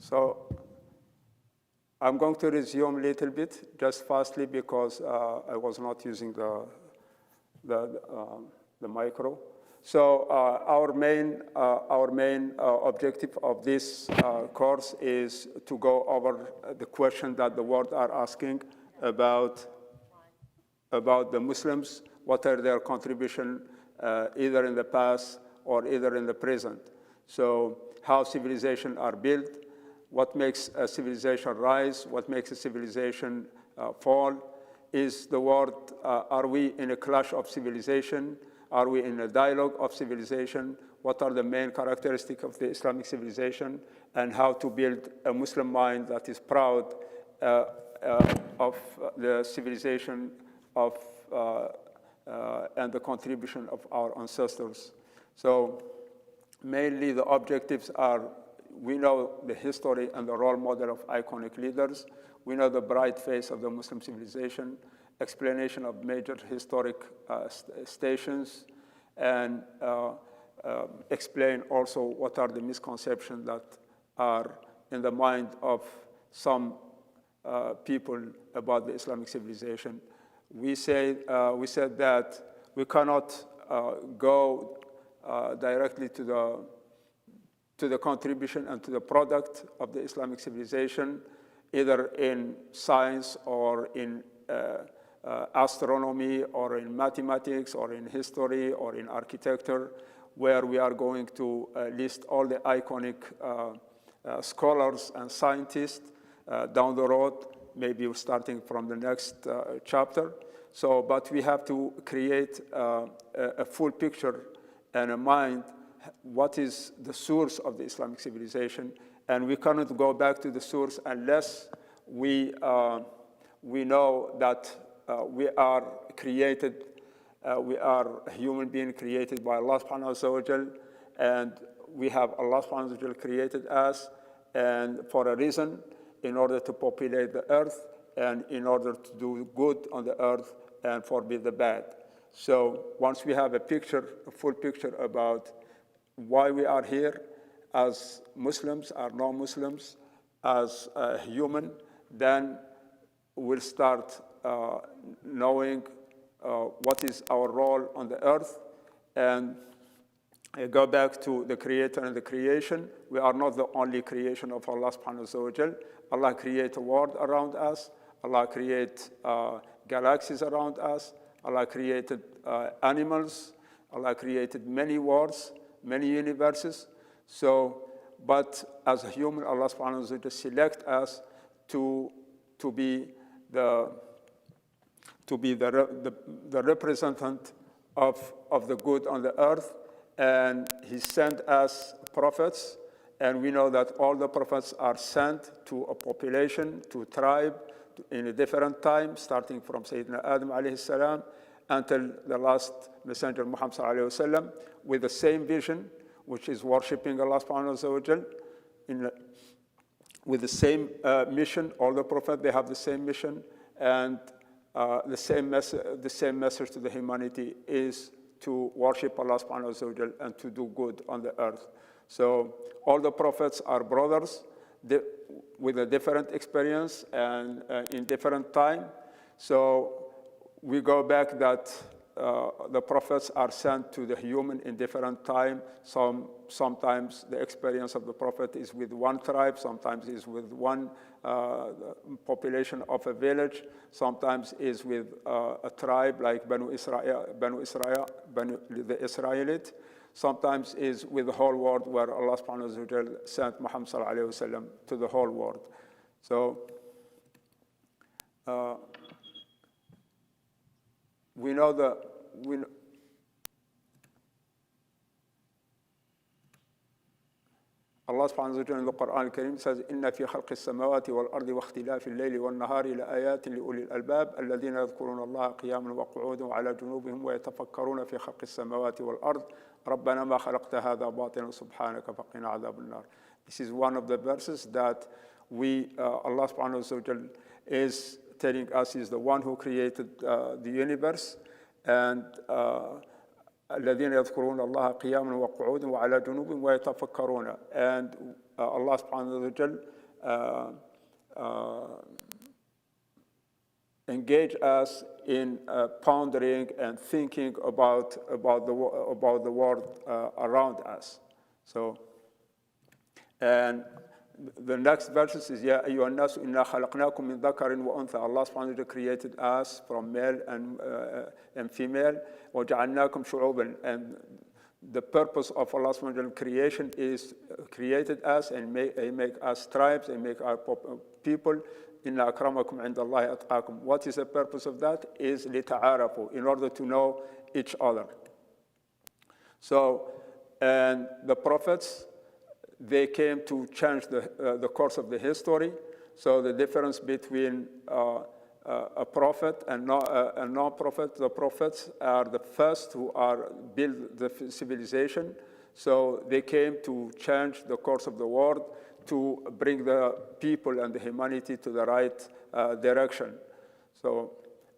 So I'm going to resume a little bit, just fastly, because I was not using the micro. So our main objective of this course is to go over the question that the world are asking about the Muslims, what are their contribution either in the past or either in the present. So how civilizations are built, what makes a civilization rise, what makes a civilization fall. Is the world, are we in a clash of civilization? Are we in a dialogue of civilization? What are the main characteristics of the Islamic civilization? And how to build a Muslim mind that is proud of the civilization of, and the contribution of our ancestors. So mainly the objectives are, we know the history and the role model of iconic leaders. We know the bright face of the Muslim civilization, explanation of major historic stations, and explain also what are the misconceptions that are in the mind of some people about the Islamic civilization. We said that we cannot go directly to the contribution and to the product of the Islamic civilization, either in science or in astronomy or in mathematics or in history or in architecture, where we are going to list all the iconic scholars and scientists down the road, maybe starting from the next chapter. So, but we have to create a full picture and a mind, what is the source of the Islamic civilization, and we cannot go back to the source unless we know that we are created, we are a human being created by Allah subhanahu wa ta'ala, and we have Allah subhanahu wa ta'ala created us, and for a reason, in order to populate the earth, and in order to do good on the earth and forbid the bad. So once we have a picture, a full picture about why we are here as Muslims, as non-Muslims, as a human, then we'll start knowing what is our role on the earth, and go back to the Creator and the creation. We are not the only creation of Allah subhanahu wa ta'ala. Allah created a world around us. Allah created galaxies around us. Allah created animals. Allah created many worlds, many universes. So, but as a human, Allah subhanahu wa ta'ala select us to be the representative of the good on the earth, and He sent us prophets, and we know that all the prophets are sent to a population, to a tribe, in a different time, starting from Sayyidina Adam alayhi salam until the last messenger Muhammad sallallahu alayhi wa sallam, with the same vision, which is worshiping Allah subhanahu wa ta'ala, with the same mission. All the prophets, they have the same mission, and the same message to the humanity is to worship Allah subhanahu wa ta'ala and to do good on the earth. So all the prophets are brothers with a different experience and in different time. So we go back that the prophets are sent to the human in different time. Sometimes the experience of the prophet is with one tribe, sometimes is with one population of a village, sometimes is with a tribe like the Israelites, sometimes is with the whole world, where Allah subhanahu wa ta'ala sent Muhammad sallallahu alayhi wa sallam to the whole world. So we know Allah subhanahu wa ta'ala in the Quran al-Karim says, إِنَّ فِي خَلْقِ السَّمَاوَاتِ وَالْأَرْضِ وَاخْتِلَافِ اللَّيْلِ وَالنَّهَارِ لَآيَاتٍ لِأُولِي الْأَلْبَابِ الَّذِينَ يَذْكُرُونَ اللَّهَ قِيَامًا وَقُعُودًا وَعَلَى جُنُوبِهِمْ وَيَتَفَكَّرُونَ فِي خَلْقِ السَّمَاوَاتِ وَالْأَرْضِ رَبَّنَا مَا خَلَقْتَ هَذَا بَاطِلًا سُبْحَانَكَ فَقِنَا عَذَابَ النَّارِ. This is one of the verses that Allah subhanahu wa ta'ala is telling us is the one who created the universe, and الذين يذكرون الله قياما وقعودا وعلى جنوبهم ويتفكرون. And Allah subhanahu wa ta'ala engage us in pondering and thinking about the world around us. So, and the next verses is يا أيها الناس إنا خلقناكم من ذكر وأنثى. Allah subhanahu wa ta'ala created us from male and female. وجعلناكم شعوبا. And the purpose of Allah subhanahu wa ta'ala creation is created us and make us tribes and make our people. إن أكرمكم عند الله أتقاكم. What is the purpose of that? Is لتعارفوا, in order to know each other. So, and the prophets, they came to change the course of the history. So the difference between a prophet and non-prophet, the prophets are the first who are build the civilization. So they came to change the course of the world, to bring the people and the humanity to the right direction. So,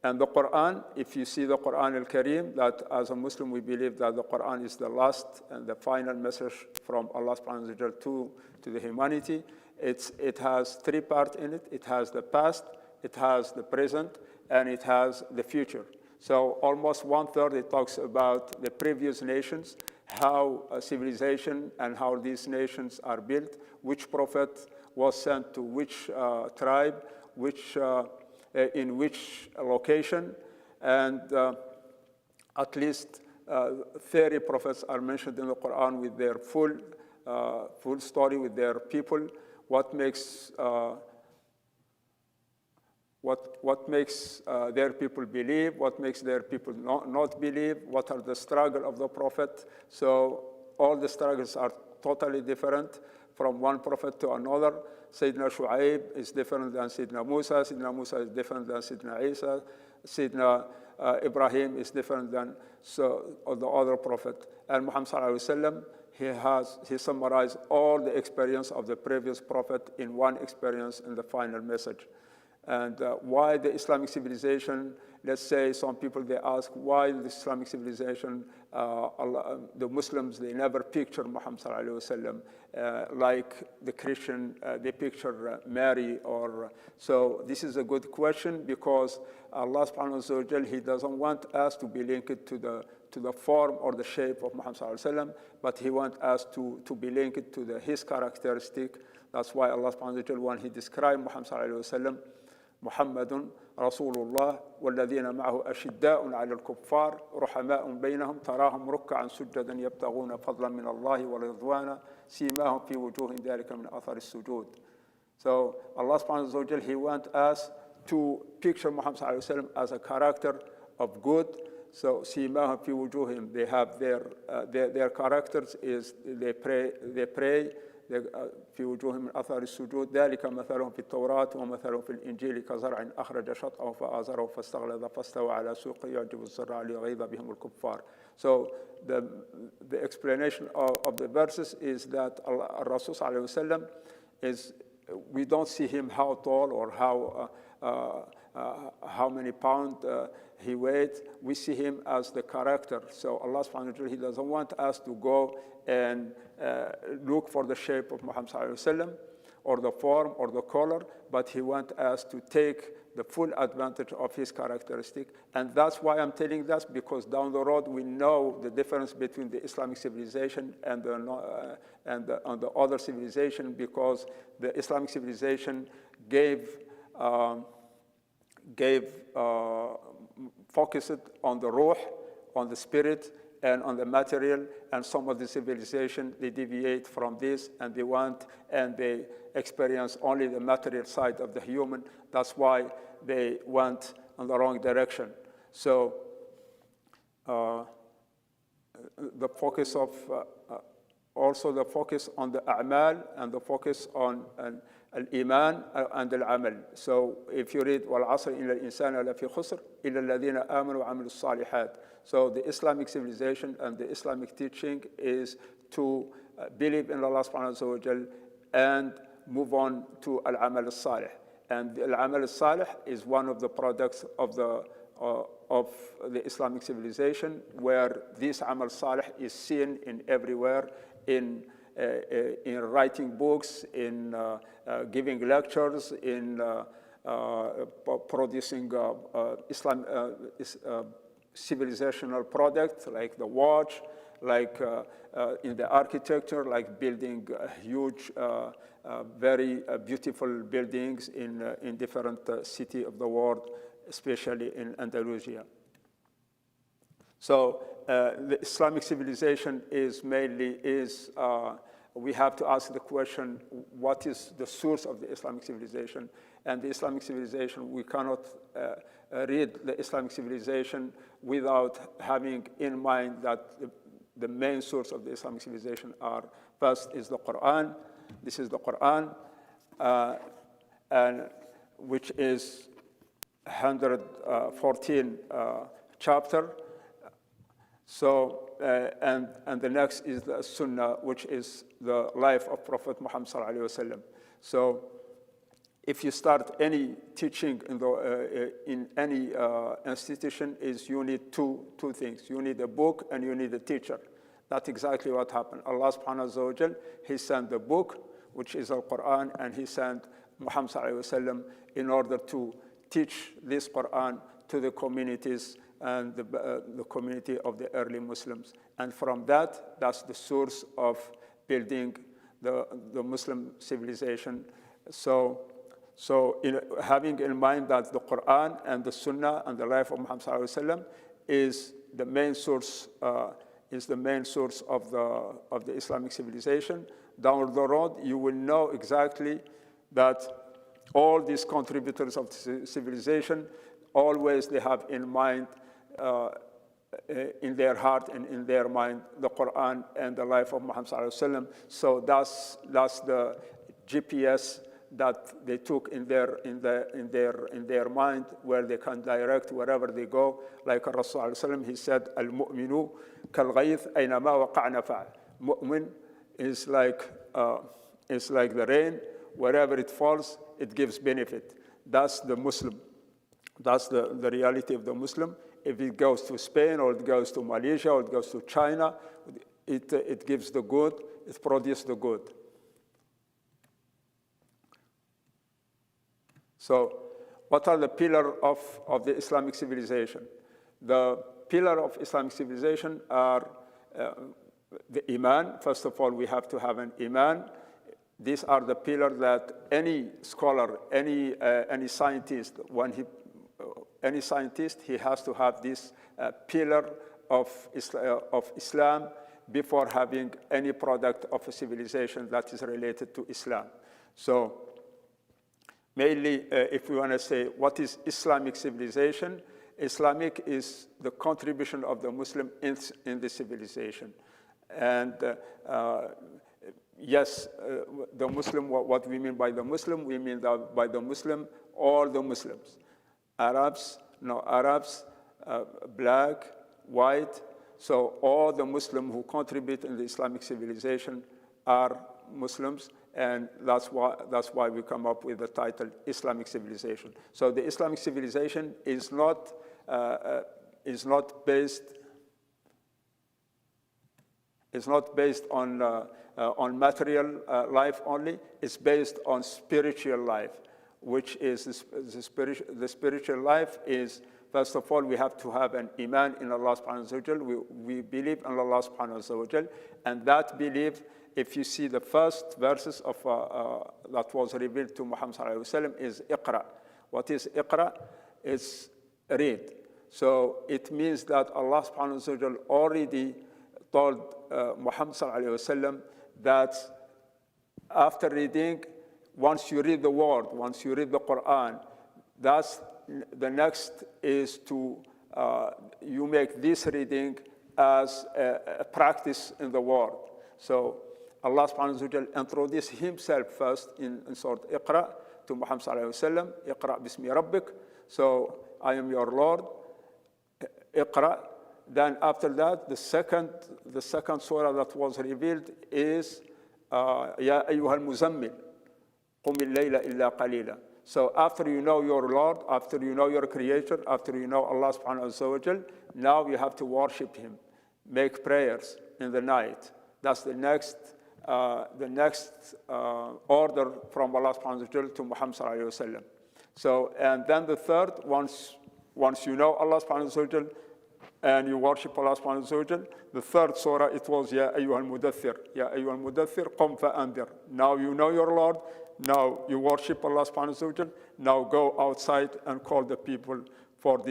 and the Quran, if you see the Quran al-Kareem, that as a Muslim we believe that the Quran is the last and the final message from Allah subhanahu wa ta'ala to the humanity. It has three parts in it. It has the past, it has the present, and it has the future. So almost 1/3 it talks about the previous nations, how a civilization and how these nations are built, which prophet was sent to which tribe, in which location, and at least 30 prophets are mentioned in the Quran with their full story, with their people. What makes their people believe, what makes their people not believe, what are the struggle of the prophet. So all the struggles are totally different from one prophet to another. Sayyidina Shu'aib is different than Sayyidina Musa. Sayyidina Musa is different than Sayyidina Isa. Sayyidina Ibrahim is different than the other prophet. And Muhammad sallallahu alaihi wasallam, he summarized all the experience of the previous prophet in one experience in the final message. And why the Islamic civilization, let's say some people, they ask why the Islamic civilization, the Muslims, they never picture Muhammad sallallahu alaihi wasallam like the Christian, they picture Mary so this is a good question, because Allah subhanahu wa ta'ala, he doesn't want us to be linked to the form or the shape of Muhammad sallallahu alaihi wasallam, but he wants us to be linked to his characteristic. That's why Allah subhanahu wa ta'ala, when he described Muhammad sallallahu alaihi wasallam, محمد رسول الله والذين معه أشداء على الكفار رحماء بينهم تراهم ركعا سجدا يبتغون فضلا من الله ورضوانا سيماهم في وجوههم ذلك من أثر السجود. So Allah subhanahu wa ta'ala, he wants us to picture Muhammad sallallahu alaihi wasallam as a character of good. So سيماهم في وجوههم, they have their characters is they pray في وجوههم من أثر السجود ذلك مثلهم في التوراة ومثلهم في الإنجيل كزرع أخرج شطأه فآزره فاستغلظ فاستوى على سوقه يعجب الزراع ليغيظ بهم الكفار. So the explanation of the verses is that Rasul sallallahu alaihi wasallam is, we don't see him how tall or how many pounds he weighed. We see him as the character. So Allah subhanahu wa ta'ala, he doesn't want us to go and look for the shape of Muhammad sallallahu alaihi wasallam or the form or the color, but he wants us to take the full advantage of his characteristic. And that's why I'm telling that, because down the road we know the difference between the Islamic civilization and the other civilization, because the Islamic civilization focused on the ruh, on the spirit, and on the material, and some of the civilization, they deviate from this, and they experience only the material side of the human. That's why they went in the wrong direction. So the focus of, also the focus on the a'mal, and the focus on al-iman and al-amal. So if you read وَالْعَصْرِ إِنَّ الْإِنسَانَ لَفِي خُسْرٍ إِلَّا الَّذِينَ آمَنوا وَعَمِلُوا الصَّالِحَاتِ. So the Islamic civilization and the Islamic teaching is to believe in Allah subhanahu wa ta'ala and move on to al-amal al-salih. And al-amal al-salih is one of the products of of the Islamic civilization, where this amal salih is seen in everywhere, in writing books, in giving lectures, in producing civilizational products like the watch, like in the architecture, like building huge, very beautiful buildings in different cities of the world, especially in Andalusia. So the Islamic civilization is mainly, we have to ask the question, what is the source of the Islamic civilization? And the Islamic civilization, we cannot read the Islamic civilization without having in mind that the main source of the Islamic civilization first is the Quran. This is the Quran, and which is 114 chapter. So, and the next is the Sunnah, which is the life of Prophet Muhammad sallallahu alaihi wasallam. So, if you start any teaching in any institution, you need two things. You need a book and you need a teacher. That's exactly what happened. Allah subhanahu wa ta'ala, He sent the book, which is Al-Quran, and He sent Muhammad sallallahu alaihi wasallam in order to teach this Quran to the communities and the community of the early Muslims. And from that's the source of building the Muslim civilization. So having in mind that the Quran and the Sunnah and the life of Muhammad sallallahu alaihi wasallam is the main source of the Islamic civilization, down the road you will know exactly that all these contributors of civilization, always they have in mind, in their heart and in their mind, the Quran and the life of Muhammad sallallahu alaihi wasallam. So that's the GPS that they took in their mind, where they can direct wherever they go. Like Rasul sallallahu alaihi wasallam, he said, "Al-mu'minu kal-ghayth aynama waqa'na fa'al." Mu'min is like the rain. Wherever it falls, it gives benefit. That's the Muslim. That's the reality of the Muslim. If it goes to Spain, or it goes to Malaysia, or it goes to China, it gives the good, it produces the good. So what are the pillars of the Islamic civilization? The pillar of Islamic civilization are the Iman. First of all, we have to have an Iman. These are the pillars that any scholar, any scientist, he has to have this pillar of Islam before having any product of a civilization that is related to Islam. So mainly, if we want to say what is Islamic civilization, Islamic is the contribution of the Muslim in the civilization. And yes, the Muslim, what we mean by the Muslim, we mean that by the Muslim, all the Muslims. Arabs, no Arabs, black, white. So all the Muslims who contribute in the Islamic civilization are Muslims, and that's why we come up with the title Islamic Civilization. So the Islamic civilization is not based on material life only. It's based on spiritual life, which is the spiritual life is, first of all, we have to have an iman in Allah subhanahu wa ta'ala. We believe in Allah subhanahu wa ta'ala, and that belief, if you see the first verses of that was revealed to Muhammad sallallahu alaihi wasallam, is Iqra. What is Iqra? It's read. So it means that Allah subhanahu wa ta'ala already told Muhammad sallallahu alaihi wasallam that after reading, once you read the word, once you read the Quran, that's the next is to you make this reading as a practice in the word. So Allah subhanahu wa ta'ala introduced himself first in Surah Iqra to Muhammad sallallahu alaihi wasallam. Iqra bismi rabbik. So I am your Lord. Iqra. Then after that, the second surah that was revealed is Ya ayyuhal muzammil. قُمِ اللَّيْلَ إِلَّا قَلِيلًا. So after you know your Lord, after you know your Creator, after you know Allah subhanahu wa ta'ala, now you have to worship Him, make prayers in the night. That's the next order from Allah subhanahu wa ta'ala to Muhammad sallallahu alayhi wa sallam. So, and then the third, once you know Allah subhanahu wa ta'ala and you worship Allah subhanahu wa ta'ala, the third surah, it was, Ya ayyuhal mudaththir, Ya ayyuhal mudaththir, qum fa'andir. Now you know your Lord, now you worship Allah subhanahu wa ta'ala, now go outside and call the people for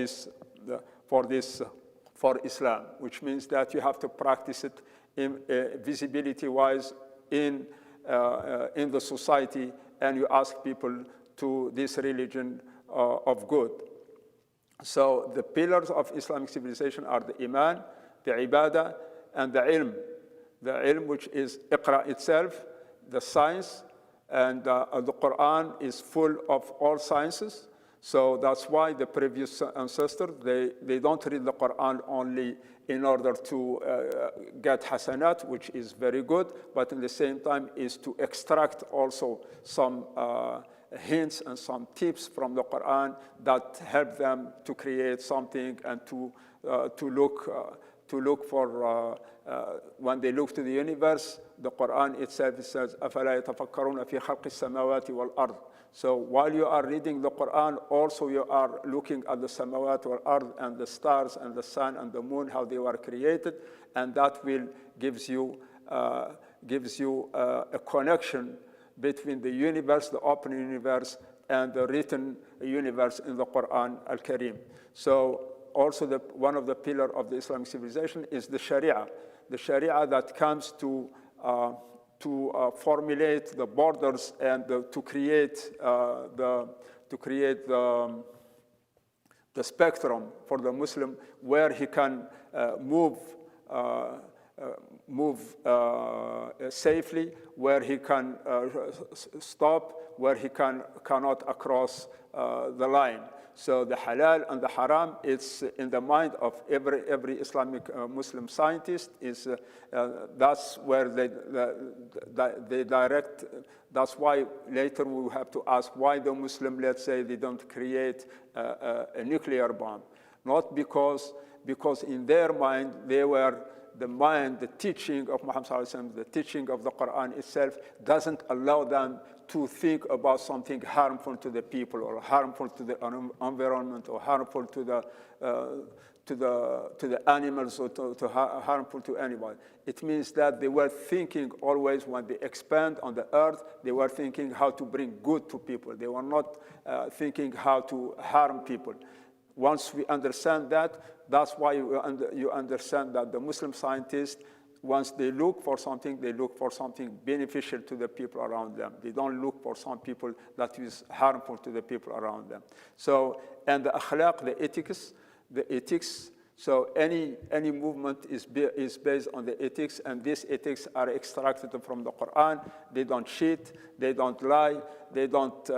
Islam, which means that you have to practice it visibility-wise in the society, and you ask people to this religion of good. So the pillars of Islamic civilization are the Iman, the Ibadah, and the Ilm. The Ilm, which is Iqra itself, the science, and the Quran is full of all sciences. So that's why the previous ancestors, they don't read the Quran only in order to get hasanat, which is very good, but at the same time is to extract also some hints and some tips from the Quran that help them to create something and to look for, when they look to the universe, the Quran itself says, أَفَلَا يَتَفَكَّرُونَ فِي خَلْقِ السَّمَاوَاتِ وَالْأَرْضِ. So while you are reading the Quran, also you are looking at the samawat wal ard and the stars and the sun and the moon, how they were created, and that will gives you a connection between the universe, the open universe, and the written universe in the Quran al-Karim. So also one of the pillars of the Islamic civilization is the Sharia. The Sharia that comes to formulate the borders and to create the spectrum for the Muslim, where he can move safely, where he can stop, where he cannot cross the line. So the halal and the haram, it's in the mind of every Islamic Muslim scientist. That's where they direct. That's why later we have to ask why the Muslim, let's say, they don't create a nuclear bomb. Not because in their mind the teaching of Muhammad sallallahu alaihi wasallam, the teaching of the Quran itself doesn't allow them to think about something harmful to the people or harmful to the environment or harmful to the animals or harmful to anybody. It means that they were thinking always, when they expand on the earth, they were thinking how to bring good to people. They were not thinking how to harm people. Once we understand that, that's why you understand that the Muslim scientists, once they look for something beneficial to the people around them. They don't look for some people that is harmful to the people around them. So, and the akhlaq, the ethics, so any movement is based on the ethics, and these ethics are extracted from the Quran. They don't cheat, they don't lie, they don't,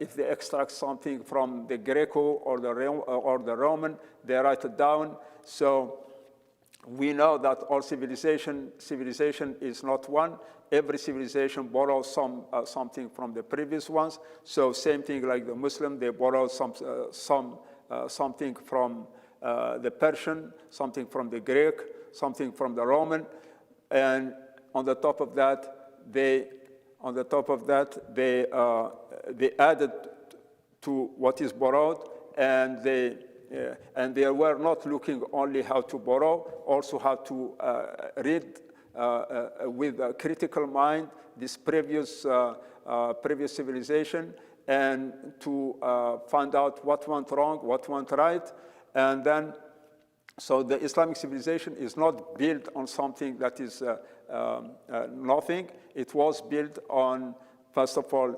if they extract something from the Greco or the Roman, they write it down. So we know that all civilization is not one. Every civilization borrows something from the previous ones. So same thing like the Muslim, they borrow something from the Persian, something from the Greek, something from the Roman, and on the top of that, they added to what is borrowed, and they were not looking only how to borrow, also how to read with a critical mind this previous civilization, and to find out what went wrong, what went right. And then, so the Islamic civilization is not built on something that is nothing. It was built on, first of all,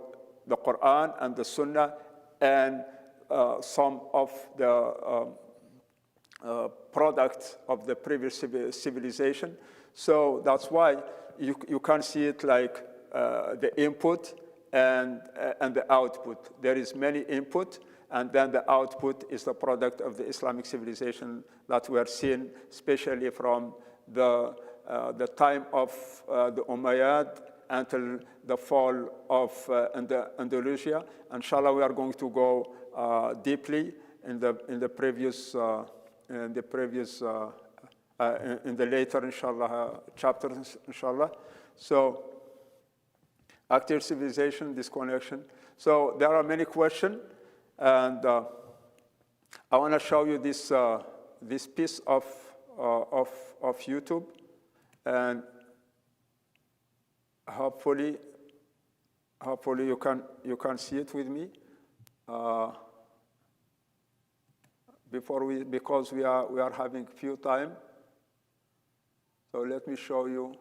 the Quran and the Sunnah, and some of the products of the previous civilization. So that's why you can see it like the input and the output. There is many input, and then the output is the product of the Islamic civilization that we are seeing, especially from the time of the Umayyad until the fall of Andalusia. Inshallah, we are going to go deeply in the later, inshallah, chapters, inshallah. So, active civilization, disconnection. So there are many questions, and I want to show you this piece of YouTube, and hopefully you can see it with me. Because we are having few time. So let me show you.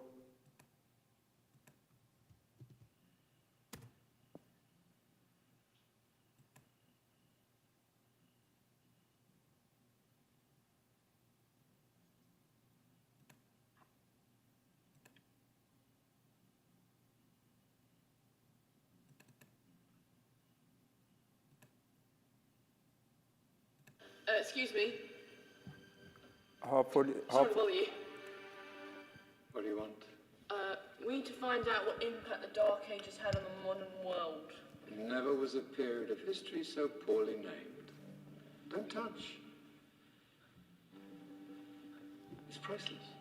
Excuse me. Hopefully. Sorry to bother you. What do you want? We need to find out what impact the Dark Ages had on the modern world. Never was a period of history so poorly named. Don't touch. It's priceless.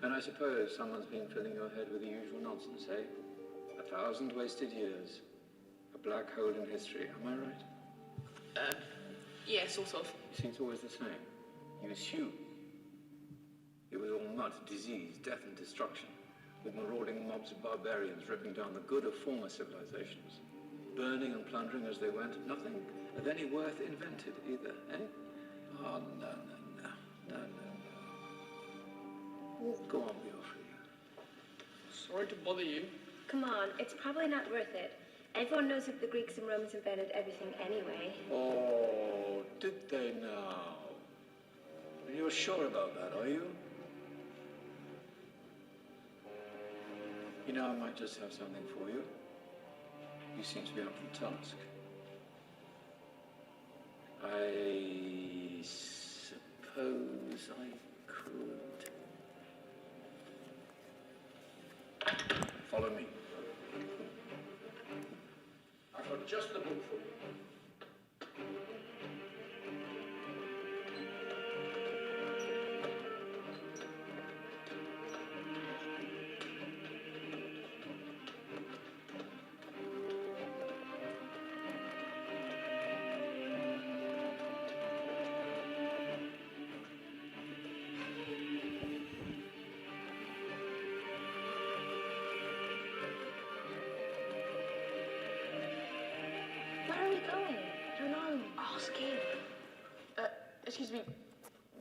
And I suppose someone's been filling your head with the usual nonsense, eh? 1,000 wasted years. A black hole in history, am I right? Yeah, sort of. You see, it's always the same. You assume. It was all mud, disease, death and destruction, with marauding mobs of barbarians ripping down the good of former civilizations, burning and plundering as they went. Nothing of any worth invented either, eh? Oh, no. Go on, we offer you. Sorry to bother you. Come on, it's probably not worth it. Everyone knows that the Greeks and Romans invented everything anyway. Oh, did they now? You're sure about that, are you? You know, I might just have something for you. You seem to be up for the task. I suppose I could. Follow me. I've got just the book for you. Excuse me,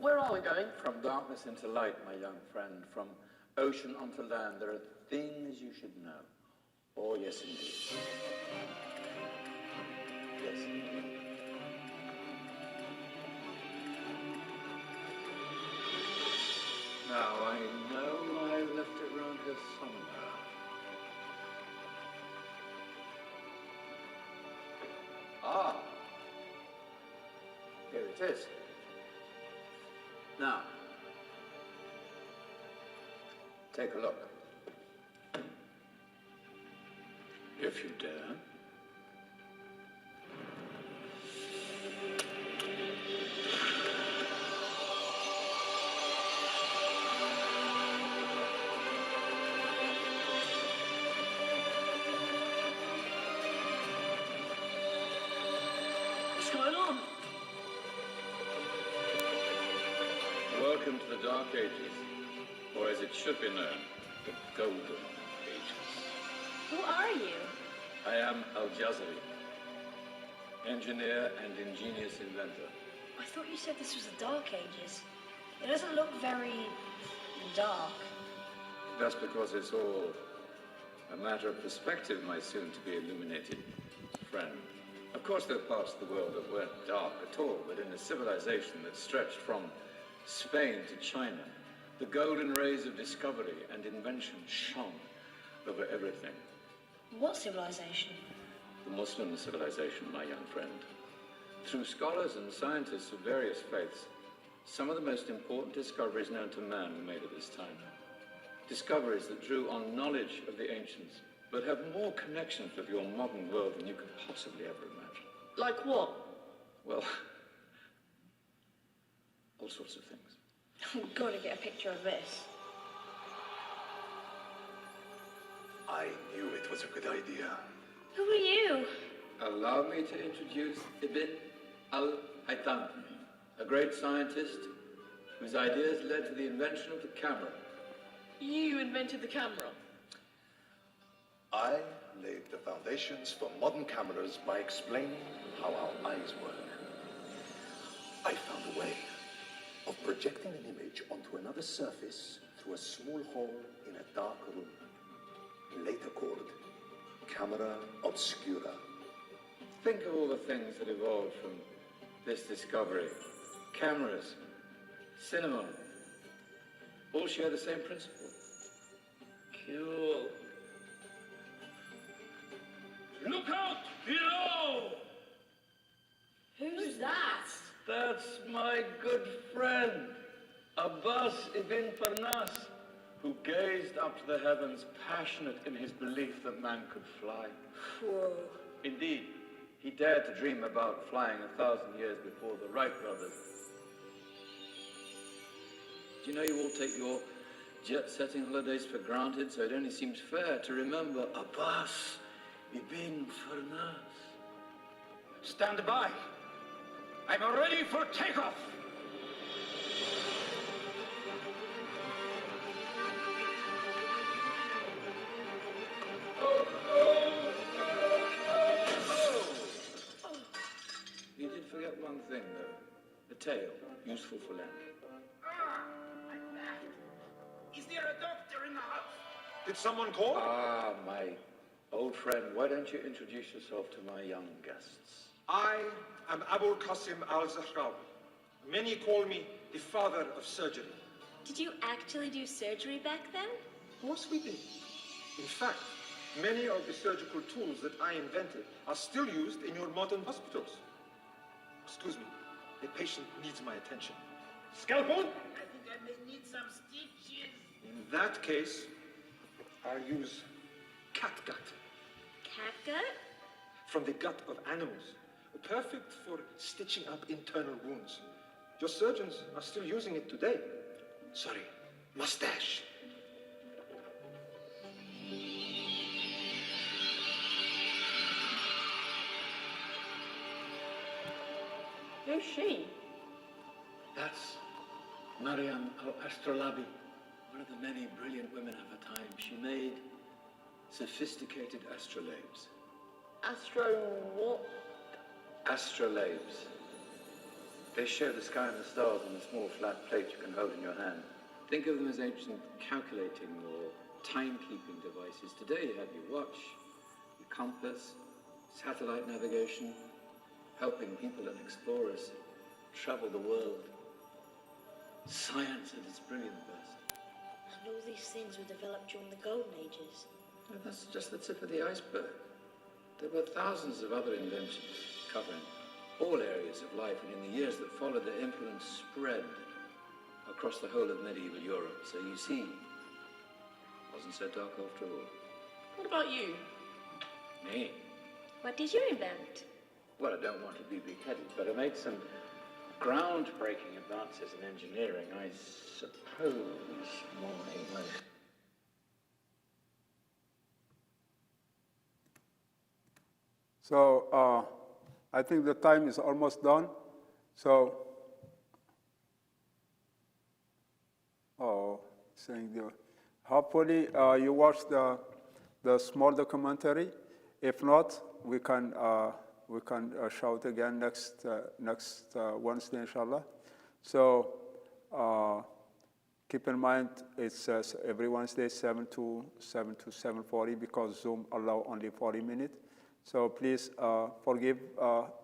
where are we going? From darkness into light, my young friend. From ocean onto land. There are things you should know. Oh, yes, indeed. Yes, indeed. Now, I know I left it around here somewhere. Ah! Here it is. Now, take a look. If you dare. What's going on? Welcome to the Dark Ages, or as it should be known, the Golden Ages. Who are you? I am Al-Jazari, engineer and ingenious inventor. I thought you said this was the Dark Ages. It doesn't look very dark. That's because it's all a matter of perspective, my soon-to-be illuminated friend. Of course, there are parts of the world that weren't dark at all, but in a civilization that stretched from Spain to China, the golden rays of discovery and invention shone over everything. What civilization? The Muslim civilization, my young friend. Through scholars and scientists of various faiths, some of the most important discoveries known to man were made at this time. Discoveries that drew on knowledge of the ancients, but have more connections with your modern world than you could possibly ever imagine. Like what? Well, all sorts of things. I've got to get a picture of this. I knew it was a good idea. Who are you? Allow me to introduce Ibn al-Haytham, a great scientist whose ideas led to the invention of the camera. You invented the camera. I laid the foundations for modern cameras by explaining how our eyes work. I found a way of projecting an image onto another surface through a small hole in a dark room, later called camera obscura. Think of all the things that evolved from this discovery. Cameras, cinema, all share the same principle. Cool. Look out below! Who's that? That's my good friend, Abbas ibn Parnas, who gazed up to the heavens, passionate in his belief that man could fly. Whoa. Indeed, he dared to dream about flying 1,000 years before the Wright brothers. Do you know you all take your jet-setting holidays for granted, so it only seems fair to remember Abbas ibn Parnas. Stand by. I'm ready for takeoff. You did forget one thing, though. The tail, useful for landing. Is there a doctor in the house? Did someone call? Ah, my old friend, why don't you introduce yourself to my young guests? I am Abul Qasim al-Zahrawi. Many call me the father of surgery. Did you actually do surgery back then? Of course we did. In fact, many of the surgical tools that I invented are still used in your modern hospitals. Excuse me, the patient needs my attention. Scalpel? I think I may need some stitches. In that case, I'll use catgut Catgut? from the gut of animals. Perfect for stitching up internal wounds. Your surgeons are still using it today. Sorry, mustache. Who's she? That's Maryam al-Astrolabi, one of the many brilliant women of her time. She made sophisticated astrolabes. Astro what? Astrolabes. They show the sky and the stars on a small flat plate you can hold in your hand. Think of them as ancient calculating or timekeeping devices. Today you have your watch, your compass, satellite navigation, helping people and explorers travel the world. Science at its brilliant best. And all these things were developed during the Golden Ages. No, that's just the tip of the iceberg. There were thousands of other inventions covering all areas of life, and in the years that followed, their influence spread across the whole of medieval Europe. So you see, it wasn't so dark after all. What about you? Me? What did you invent? Well, I don't want to be big-headed, but I made some groundbreaking advances in engineering. I suppose my most... So I think the time is almost done. So, hopefully you watched the small documentary. If not, we can shout again next Wednesday, inshallah. So keep in mind it's every Wednesday 7 to 7:40 because Zoom allow only 40 minutes. So please forgive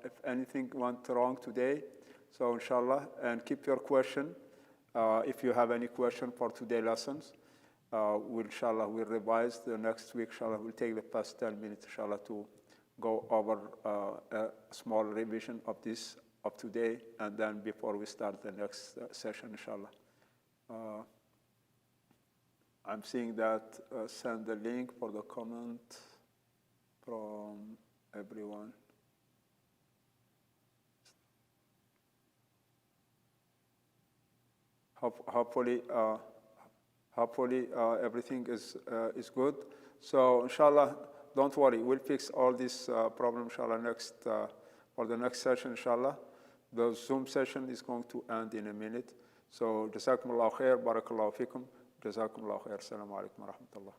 if anything went wrong today. So inshallah, and keep your question. If you have any question for today's lessons, inshallah we'll revise the next week. Inshallah, we'll take the first 10 minutes, inshallah, to go over a small revision of this of today, and then before we start the next session, inshallah. I'm seeing that send the link for the comment from everyone. Hopefully everything is good. So inshallah, don't worry, we'll fix all these problems inshallah for the next session inshallah. The Zoom session is going to end in a minute. So jazakumullahu khair, barakallahu fikum, jazakumullahu khair, assalamu alaikum wa rahmatullah.